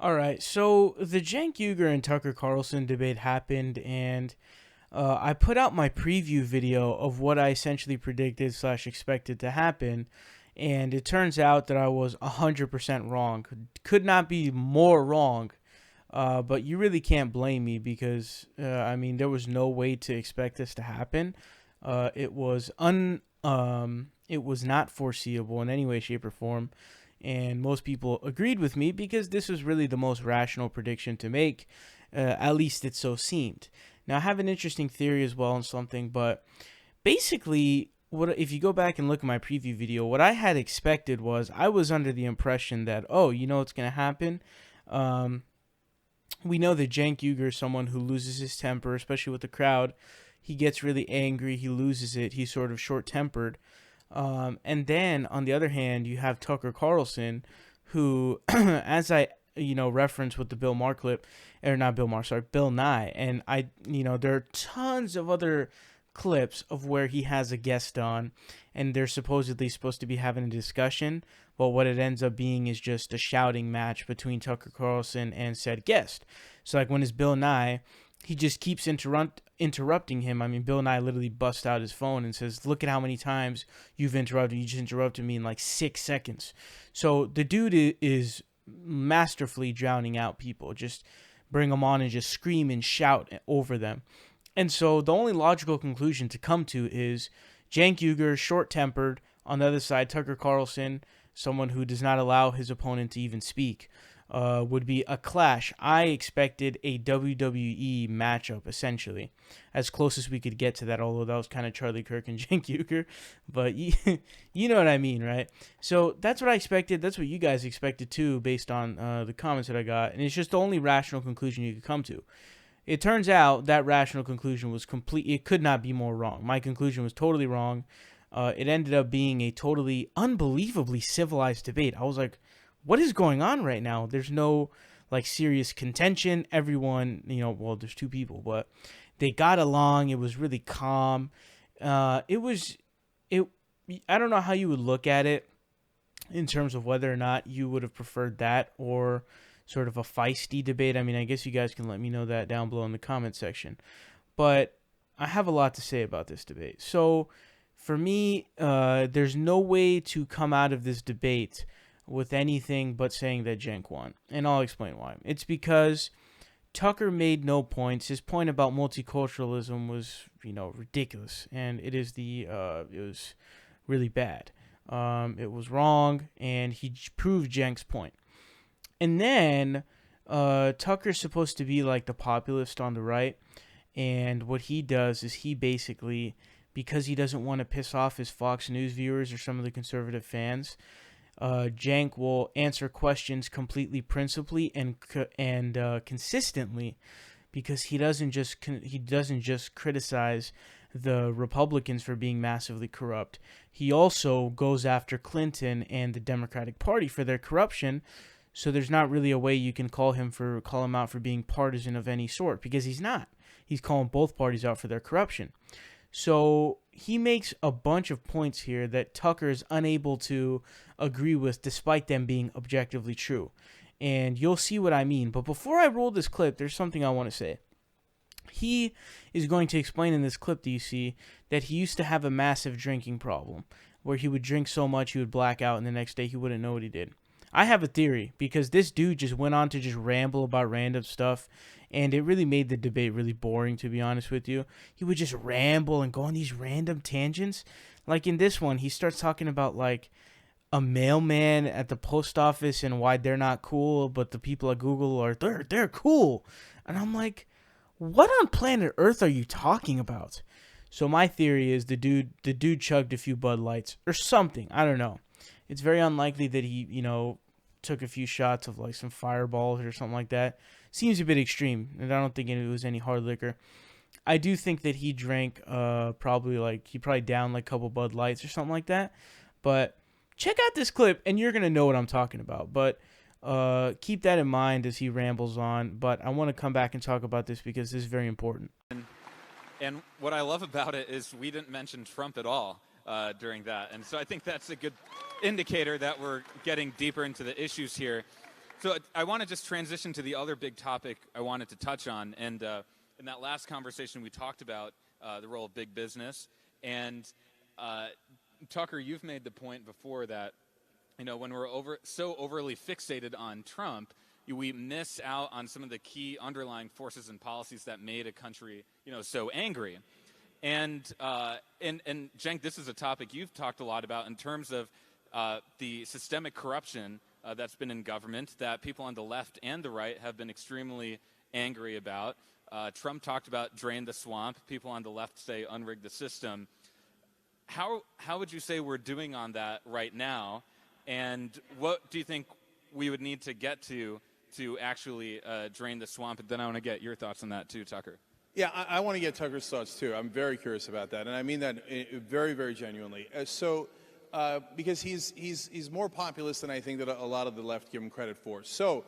All right, so the Cenk Uygur and Tucker Carlson debate happened, and I put out my preview video of what I essentially predicted slash expected to happen, and it turns out that I was 100% wrong. Could not be more wrong, but you really can't blame me because I mean there was no way to expect this to happen. It was not foreseeable in any way, shape, or form, and most people agreed with me because this was really the most rational prediction to make. At least it so seemed. Now I have an interesting theory as well on something, but basically, what if you go back and look at my preview video? What I had expected was I was under the impression that, oh, you know what's gonna happen. Um, we know that Cenk Uygur is someone who loses his temper, especially with the crowd. He gets really angry. He loses it. He's sort of short tempered. And then on the other hand, you have Tucker Carlson, who, as I referenced with the Bill Maher clip, or not Bill Maher, sorry, Bill Nye, and there are tons of other clips of where he has a guest on, and they're supposed to be having a discussion. But what it ends up being is just a shouting match between Tucker Carlson and said guest. So like when it's Bill Nye, he just keeps interrupting him. I mean, Bill Nye literally busts out his phone and says, "Look at how many times you've interrupted. You just interrupted me in like 6 seconds." So the dude is masterfully drowning out people. Just bring them on and just scream and shout over them. And so the only logical conclusion to come to is Cenk Uygur, short-tempered. On the other side, Tucker Carlson, someone who does not allow his opponent to even speak, would be a clash. I expected a WWE matchup, essentially, as close as we could get to that, although that was kind of Charlie Kirk and Cenk Uygur. But you know what I mean, right? So that's what I expected. That's what you guys expected, too, based on the comments that I got. And it's just the only rational conclusion you could come to. It turns out that rational conclusion was complete. It could not be more wrong. My conclusion was totally wrong. It ended up being a totally unbelievably civilized debate. I was like, what is going on right now? There's no like serious contention. Everyone, well, there's two people, but they got along. It was really calm. It was, it. I don't know how you would look at it in terms of whether or not you would have preferred that or sort of a feisty debate. I mean, I guess you guys can let me know that down below in the comment section. But I have a lot to say about this debate. So for me, there's no way to come out of this debate with anything but saying that Cenk won. And I'll explain why. It's because Tucker made no points. His point about multiculturalism was, ridiculous. And it was really bad. It was wrong, and he proved Cenk's point. And then Tucker's supposed to be like the populist on the right. And what he does is he basically, because he doesn't want to piss off his Fox News viewers or some of the conservative fans, Cenk will answer questions completely principally and consistently, because he doesn't just criticize the Republicans for being massively corrupt. He also goes after Clinton and the Democratic Party for their corruption. So there's not really a way you can call him out for being partisan of any sort, because he's not. He's calling both parties out for their corruption. So he makes a bunch of points here that Tucker is unable to agree with, despite them being objectively true. And you'll see what I mean. But before I roll this clip, there's something I want to say. He is going to explain in this clip that you see that he used to have a massive drinking problem, where he would drink so much he would black out, and the next day he wouldn't know what he did. I have a theory, because this dude just went on to just ramble about random stuff, and it really made the debate really boring, to be honest with you. He would just ramble and go on these random tangents. Like in this one, he starts talking about like a mailman at the post office and why they're not cool, but the people at Google are they're cool. And I'm like, what on planet Earth are you talking about? So my theory is the dude chugged a few Bud Lights or something. I don't know. It's very unlikely that he, took a few shots of like some fireballs or something like that. Seems a bit extreme, and I don't think it was any hard liquor. I do think that he drank he probably downed like a couple Bud Lights or something like that. But check out this clip, and you're gonna know what I'm talking about. But keep that in mind as he rambles on. But I want to come back and talk about this because this is very important. And what I love about it is we didn't mention Trump at all during that. And so I think that's a good indicator that we're getting deeper into the issues here. So I want to just transition to the other big topic I wanted to touch on. And in that last conversation, we talked about the role of big business. And Tucker, you've made the point before that, when we're so overly fixated on Trump, we miss out on some of the key underlying forces and policies that made a country, so angry. And Cenk, this is a topic you've talked a lot about in terms of the systemic corruption that's been in government that people on the left and the right have been extremely angry about. Trump talked about drain the swamp. People on the left say unrig the system. How would you say we're doing on that right now? And what do you think we would need to get to actually drain the swamp? And then I want to get your thoughts on that too, Tucker. Yeah, I want to get Tucker's thoughts too. I'm very curious about that, and I mean that very, very genuinely. Because he's more populist than I think that a lot of the left give him credit for. So,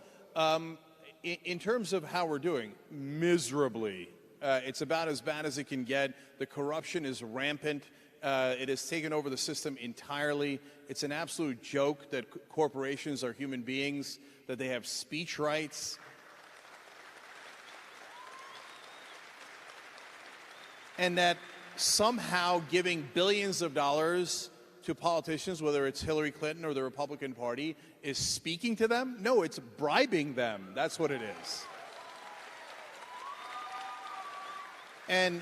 in terms of how we're doing, miserably. It's about as bad as it can get. The corruption is rampant. It has taken over the system entirely. It's an absolute joke that corporations are human beings, that they have speech rights. And that somehow giving billions of dollars to politicians, whether it's Hillary Clinton or the Republican Party, is speaking to them? No, it's bribing them. That's what it is. And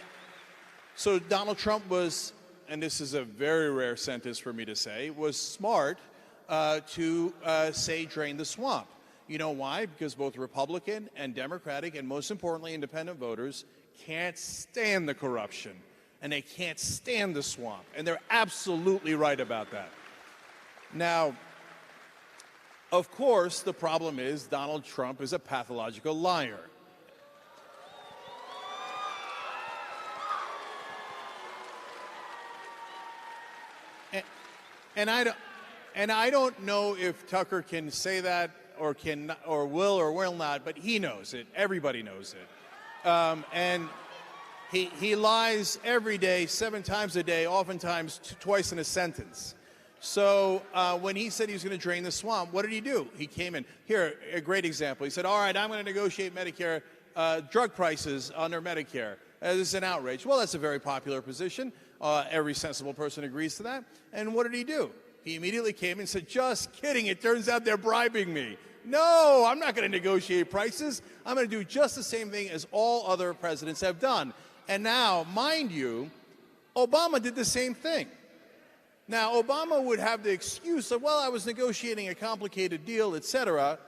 so Donald Trump was, and this is a very rare sentence for me to say, was smart to say drain the swamp. You know why? Because both Republican and Democratic, and most importantly independent voters, can't stand the corruption. And they can't stand the swamp. And they're absolutely right about that. Now, of course, the problem is Donald Trump is a pathological liar. And I don't know if Tucker can say that or will not, but he knows it. Everybody knows it. And he lies every day, 7 times a day, oftentimes twice in a sentence. So when he said he was going to drain the swamp, what did he do? He came in. Here, a great example. He said, all right, I'm going to negotiate Medicare drug prices under Medicare. This is an outrage. Well, that's a very popular position. Every sensible person agrees to that. And what did he do? He immediately came and said, just kidding. It turns out they're bribing me. No, I'm not going to negotiate prices. I'm going to do just the same thing as all other presidents have done. And now, mind you, Obama did the same thing. Now, Obama would have the excuse of, well, I was negotiating a complicated deal, etc.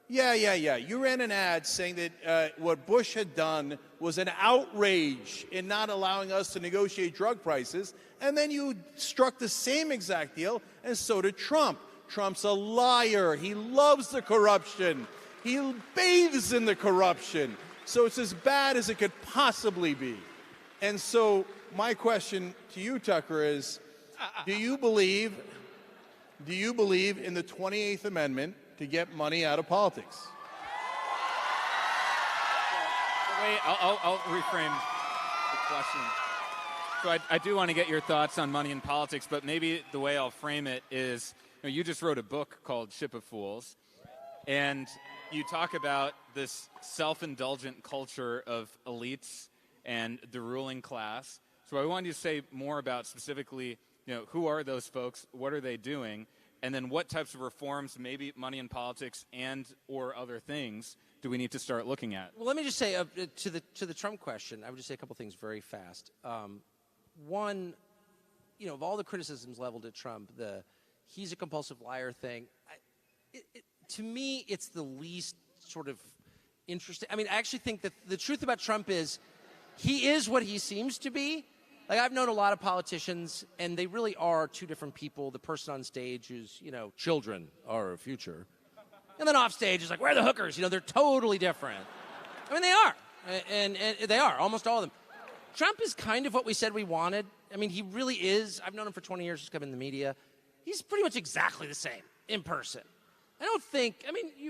Yeah. You ran an ad saying that what Bush had done was an outrage in not allowing us to negotiate drug prices. And then you struck the same exact deal, and so did Trump. Trump's a liar. He loves the corruption. He bathes in the corruption. So it's as bad as it could possibly be. And so my question to you, Tucker, is, do you believe in the 28th Amendment to get money out of politics? Wait, I'll reframe the question. So I do want to get your thoughts on money in politics, but maybe the way I'll frame it is, you just wrote a book called Ship of Fools, and you talk about this self-indulgent culture of elites and the ruling class. So I wanted you to say more about specifically, who are those folks, what are they doing, and then what types of reforms, maybe money in politics and or other things, do we need to start looking at? Well, let me just say to the Trump question, I would just say a couple things very fast. One, of all the criticisms leveled at Trump, he's a compulsive liar thing, to me, it's the least sort of interesting. I mean, I actually think that the truth about Trump is he is what he seems to be. Like, I've known a lot of politicians, and they really are two different people. The person on stage who's, children are our future. And then off stage is like, where are the hookers? They're totally different. I mean, they are. And they are, almost all of them. Trump is kind of what we said we wanted. I mean, he really is. I've known him for 20 years. He's come in the media. He's pretty much exactly the same in person. I don't think,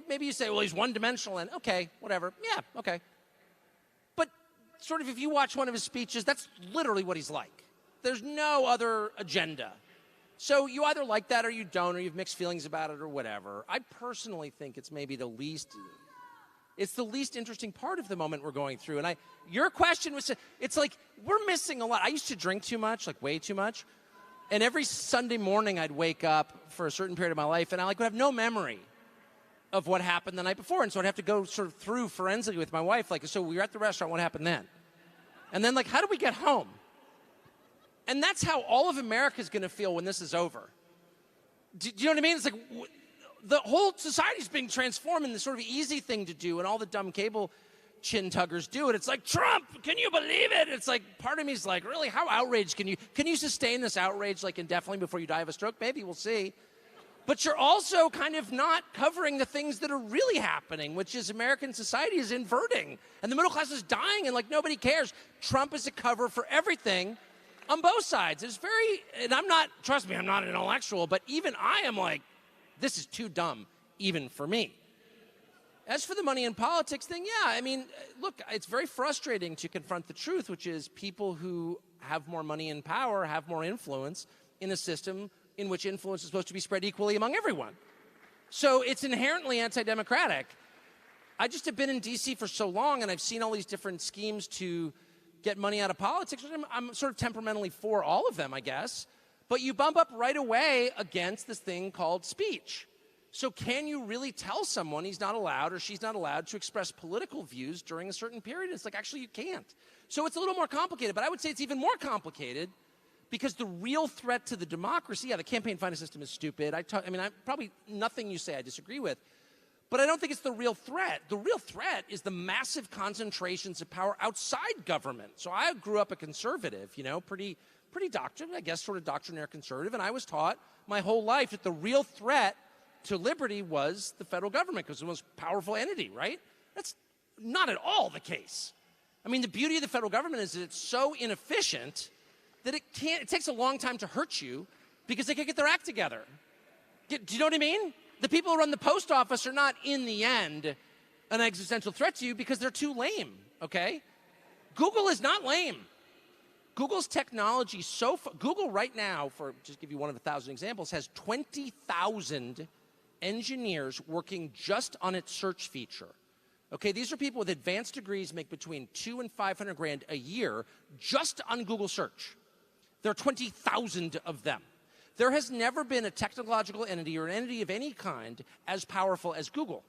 maybe you say, well, he's one-dimensional, and okay, whatever. Yeah, okay. But sort of if you watch one of his speeches, that's literally what he's like. There's no other agenda. So you either like that or you don't, or you have mixed feelings about it or whatever. I personally think it's maybe the least interesting part of the moment we're going through. And your question was, it's like we're missing a lot. I used to drink too much, like way too much. And every Sunday morning I'd wake up for a certain period of my life and I would have no memory of what happened the night before. And so I'd have to go sort of through forensically with my wife. Like, so we were at the restaurant, what happened then? And then, like, how do we get home? And that's how all of America is going to feel when this is over. Do you know what I mean? It's like the whole society is being transformed into this sort of easy thing to do, and all the dumb cable chin tuggers do it. It's like, Trump, can you believe it? It's like, part of me is like, really, how outraged can you sustain this outrage like indefinitely before you die of a stroke? Maybe, we'll see. But you're also kind of not covering the things that are really happening, which is American society is inverting, and the middle class is dying, and like nobody cares. Trump is a cover for everything on both sides. It's very, and trust me, I'm not an intellectual, but even I am like, this is too dumb, even for me. As for the money in politics thing, yeah, I mean, look, it's very frustrating to confront the truth, which is people who have more money and power have more influence in a system in which influence is supposed to be spread equally among everyone. So it's inherently anti-democratic. I just have been in D.C. for so long, and I've seen all these different schemes to get money out of politics. I'm sort of temperamentally for all of them, I guess. But you bump up right away against this thing called speech. So can you really tell someone he's not allowed or she's not allowed to express political views during a certain period? It's like, actually, you can't. So it's a little more complicated, but I would say it's even more complicated because the real threat to the democracy, yeah, the campaign finance system is stupid. Probably nothing you say I disagree with. But I don't think it's the real threat. The real threat is the massive concentrations of power outside government. So I grew up a conservative, pretty I guess sort of doctrinaire conservative, and I was taught my whole life that the real threat to liberty was the federal government because it was the most powerful entity, right? That's not at all the case. I mean, the beauty of the federal government is that it's so inefficient that it takes a long time to hurt you because they can't get their act together. Do you know what I mean? The people who run the post office are not, in the end, an existential threat to you because they're too lame, okay? Google is not lame. Google's technology Google right now, for just give you one of 1,000 examples, has 20,000 engineers working just on its search feature. Okay, these are people with advanced degrees, make between $200,000 and $500,000 a year just on Google search. There are 20,000 of them. There has never been a technological entity or an entity of any kind as powerful as Google.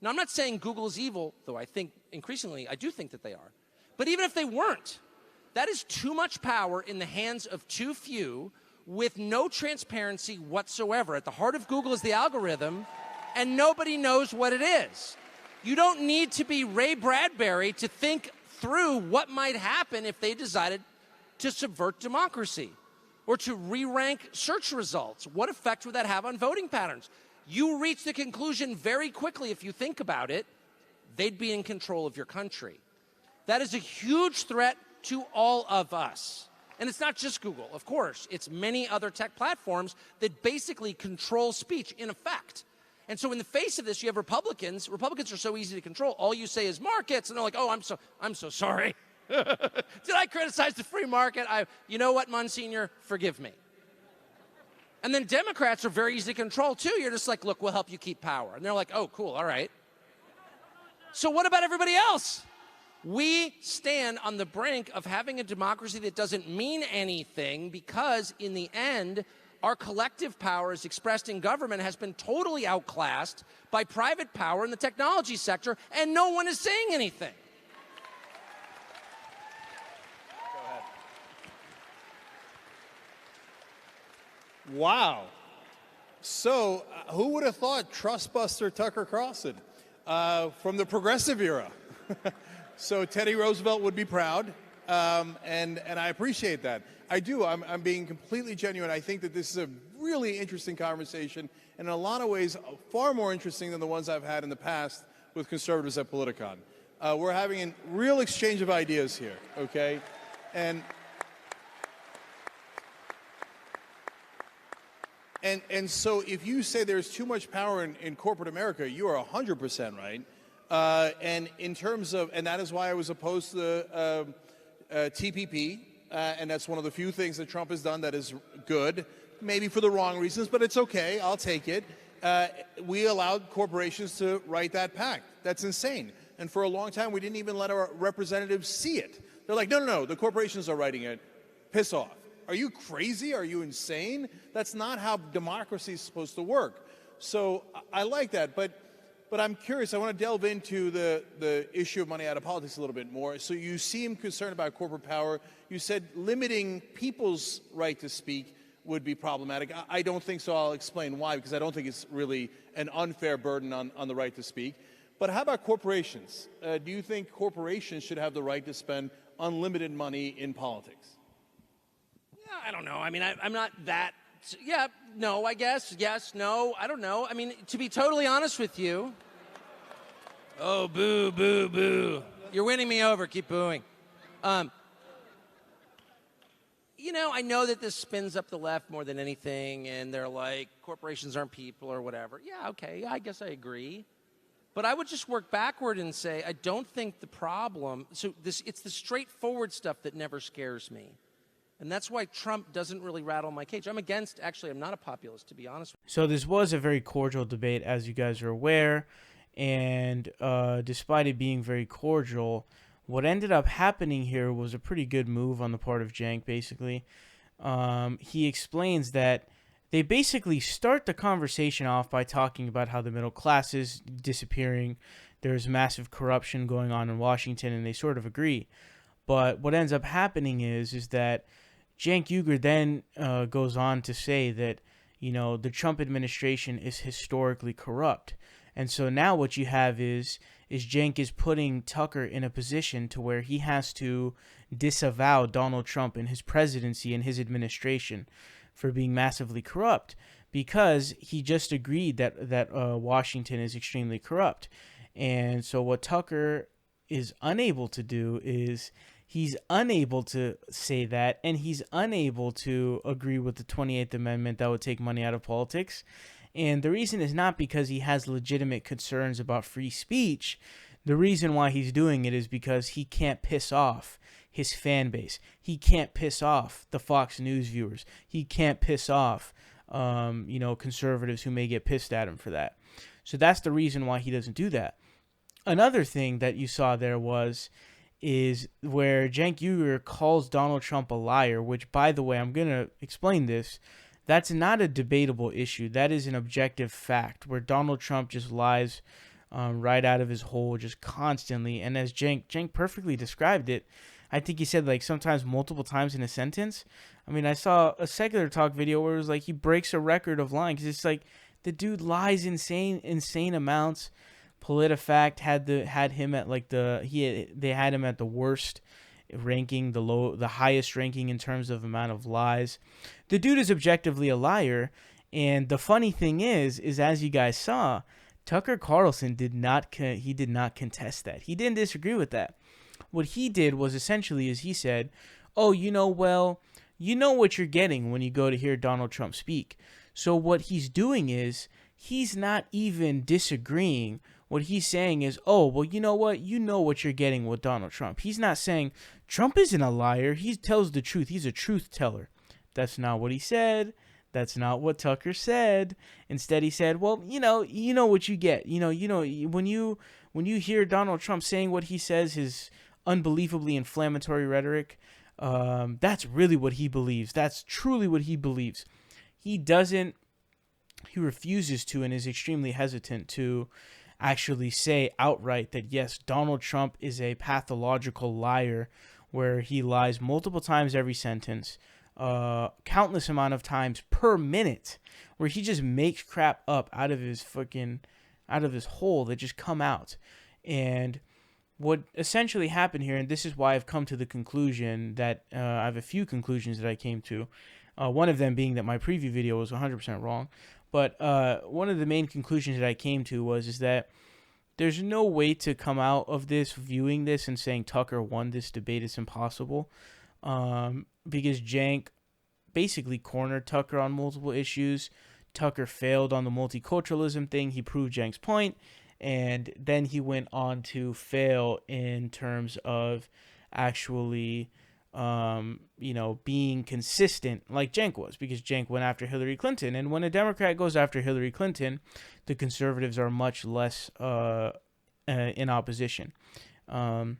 Now, I'm not saying Google is evil, though I think increasingly I do think that they are. But even if they weren't, that is too much power in the hands of too few with no transparency whatsoever. At the heart of Google is the algorithm, and nobody knows what it is. You don't need to be Ray Bradbury to think through what might happen if they decided to subvert democracy or to re-rank search results. What effect would that have on voting patterns? You reach the conclusion very quickly, if you think about it, they'd be in control of your country. That is a huge threat to all of us. And it's not just Google, of course. It's many other tech platforms that basically control speech, in effect. And so in the face of this, you have Republicans. Republicans are so easy to control. All you say is markets, and they're like, oh, I'm so sorry. Did I criticize the free market? You know what, Monsignor? Forgive me. And then Democrats are very easy to control, too. You're just like, look, we'll help you keep power. And they're like, oh, cool, all right. So what about everybody else? We stand on the brink of having a democracy that doesn't mean anything because, in the end, our collective power as expressed in government has been totally outclassed by private power in the technology sector, and no one is saying anything. Go ahead. Wow. So, who would have thought trustbuster Tucker Carlson from the progressive era? So Teddy Roosevelt would be proud, and I appreciate that. I do. I'm being completely genuine. I think that this is a really interesting conversation, and in a lot of ways, far more interesting than the ones I've had in the past with conservatives at Politicon. We're having a real exchange of ideas here, okay? And so if you say there's too much power in corporate America, you are 100% right. And in terms of, and that is why I was opposed to the TPP, and that's one of the few things that Trump has done that is good. maybe for the wrong reasons, but it's okay. I'll take it. We allowed corporations to write that pact. That's insane. And for a long time, we didn't even let our representatives see it. They're like, no, no, no, the corporations are writing it. Piss off. Are you crazy? Are you insane? That's not how democracy is supposed to work. So I like that, but I'm curious. I want to delve into the issue of money out of politics a little bit more. So you seem concerned about corporate power. You said limiting people's right to speak would be problematic. I don't think so. I'll explain why, because I don't think it's really an unfair burden on the right to speak. But how about corporations? Do you think corporations should have the right to spend unlimited money in politics? Yeah, I don't know. I mean, I'm not that. Yeah, no, I guess. Yes, no, I don't know. I mean, to be totally honest with you. Oh, boo, boo, boo. You're winning me over. Keep booing. You know, I know that this spins up the left more than anything, and they're like, corporations aren't people or whatever. Yeah, okay, I guess I agree. But I would just work backward and say, I don't think the problem, it's the straightforward stuff that never scares me. And that's why Trump doesn't really rattle my cage. I'm not a populist, to be honest with you. So this was a very cordial debate, as you guys are aware. And despite it being very cordial, what ended up happening here was a pretty good move on the part of JANK, basically. He explains that they basically start the conversation off by talking about how the middle class is disappearing. There's massive corruption going on in Washington, and they sort of agree. But what ends up happening is that Cenk Uygur then goes on to say that, you know, the Trump administration is historically corrupt. And so now what you have is Cenk is putting Tucker in a position to where he has to disavow Donald Trump and his presidency and his administration for being massively corrupt, because he just agreed that Washington is extremely corrupt. And so what Tucker is unable to do is he's unable to say that, and he's unable to agree with the 28th Amendment that would take money out of politics. And the reason is not because he has legitimate concerns about free speech. The reason why he's doing it is because he can't piss off his fan base. He can't piss off the Fox News viewers. He can't piss off, conservatives who may get pissed at him for that. So that's the reason why he doesn't do that. Another thing that you saw there is where Cenk Uygur calls Donald Trump a liar, which, by the way, I'm going to explain this. That's not a debatable issue. That is an objective fact where Donald Trump just lies right out of his hole just constantly. And as Cenk perfectly described it, I think he said like sometimes multiple times in a sentence. I mean, I saw a Secular Talk video where it was like he breaks a record of lying, because it's like the dude lies insane amounts. PolitiFact had him at like they had him at the worst ranking, the highest ranking in terms of amount of lies. The dude is objectively a liar, and the funny thing is as you guys saw, Tucker Carlson did not contest that. He didn't disagree with that. What he did was essentially is he said, "Oh, you know what you're getting when you go to hear Donald Trump speak." So what he's doing is he's not even disagreeing. What he's saying is, oh, well, you know what you're getting with Donald Trump. He's not saying Trump isn't a liar. He tells the truth. He's a truth teller. That's not what he said. That's not what Tucker said. Instead, he said, well, you know what you get. When you hear Donald Trump saying what he says, his unbelievably inflammatory rhetoric, that's really what he believes. That's truly what he believes. He refuses to and is extremely hesitant to actually say outright that, yes, Donald Trump is a pathological liar, where he lies multiple times every sentence, countless amount of times per minute, where he just makes crap up out of his hole that just come out. And what essentially happened here, and this is why I've come to the conclusion that I have a few conclusions that I came to, one of them being that my preview video was 100% wrong. But one of the main conclusions that I came to is that there's no way to come out of this, viewing this and saying Tucker won this debate. It's impossible, because Cenk basically cornered Tucker on multiple issues. Tucker failed on the multiculturalism thing. He proved Cenk's point, and then he went on to fail in terms of actually being consistent like Cenk was, because Cenk went after Hillary Clinton. And when a Democrat goes after Hillary Clinton, the conservatives are much less in opposition. One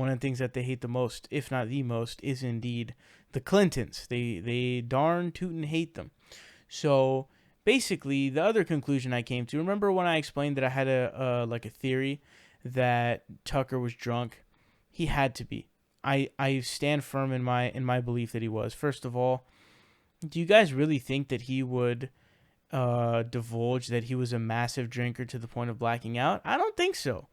of the things that they hate the most, if not the most, is indeed the Clintons. They darn tootin' hate them. So basically, the other conclusion I came to, remember when I explained that I had a theory that Tucker was drunk? He had to be. I stand firm in my belief that he was. First of all, do you guys really think that he would divulge that he was a massive drinker to the point of blacking out? I don't think so.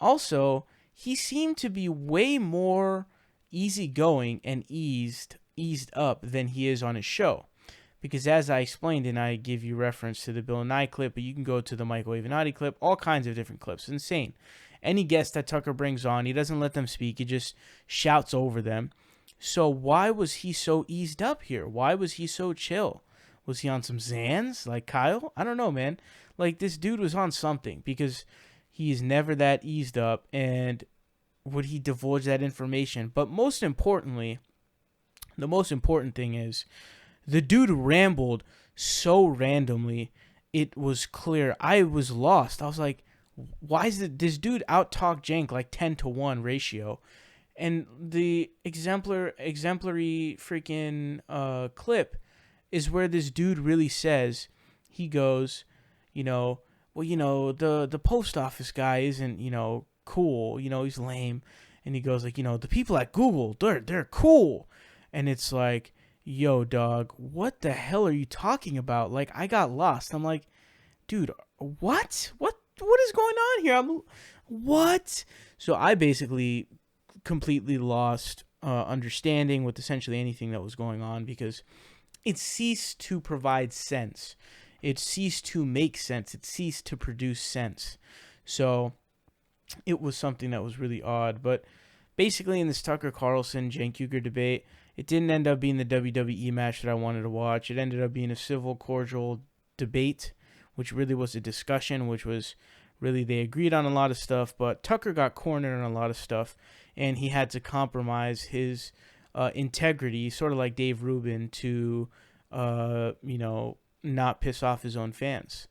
Also, he seemed to be way more easygoing and eased up than he is on his show. Because as I explained, and I give you reference to the Bill Nye clip, but you can go to the Michael Avenatti clip, all kinds of different clips. It's insane. Any guest that Tucker brings on, he doesn't let them speak. He just shouts over them. So why was he so eased up here? Why was he so chill? Was he on some Xans like Kyle? I don't know, man. Like, this dude was on something, because he is never that eased up. And would he divulge that information? But most importantly, the most important thing is, the dude rambled so randomly, it was clear. I was lost. I was like, why is this dude out-talk Cenk like 10-1 ratio? And the exemplary freaking clip is where this dude really says, he goes, well, the post office guy isn't, cool. He's lame. And he goes like, the people at Google, they're cool. And it's like, yo, dog, what the hell are you talking about? Like, I got lost. I'm like, dude, what is going on here? What? So I basically completely lost understanding with essentially anything that was going on, because it ceased to provide sense. It ceased to make sense. It ceased to produce sense. So it was something that was really odd. But basically, in this Tucker Carlson Cenk Uygur debate, it didn't end up being the WWE match that I wanted to watch. It ended up being a civil, cordial debate, which really was a discussion, which was really, they agreed on a lot of stuff, but Tucker got cornered on a lot of stuff, and he had to compromise his integrity, sort of like Dave Rubin, to, not piss off his own fans.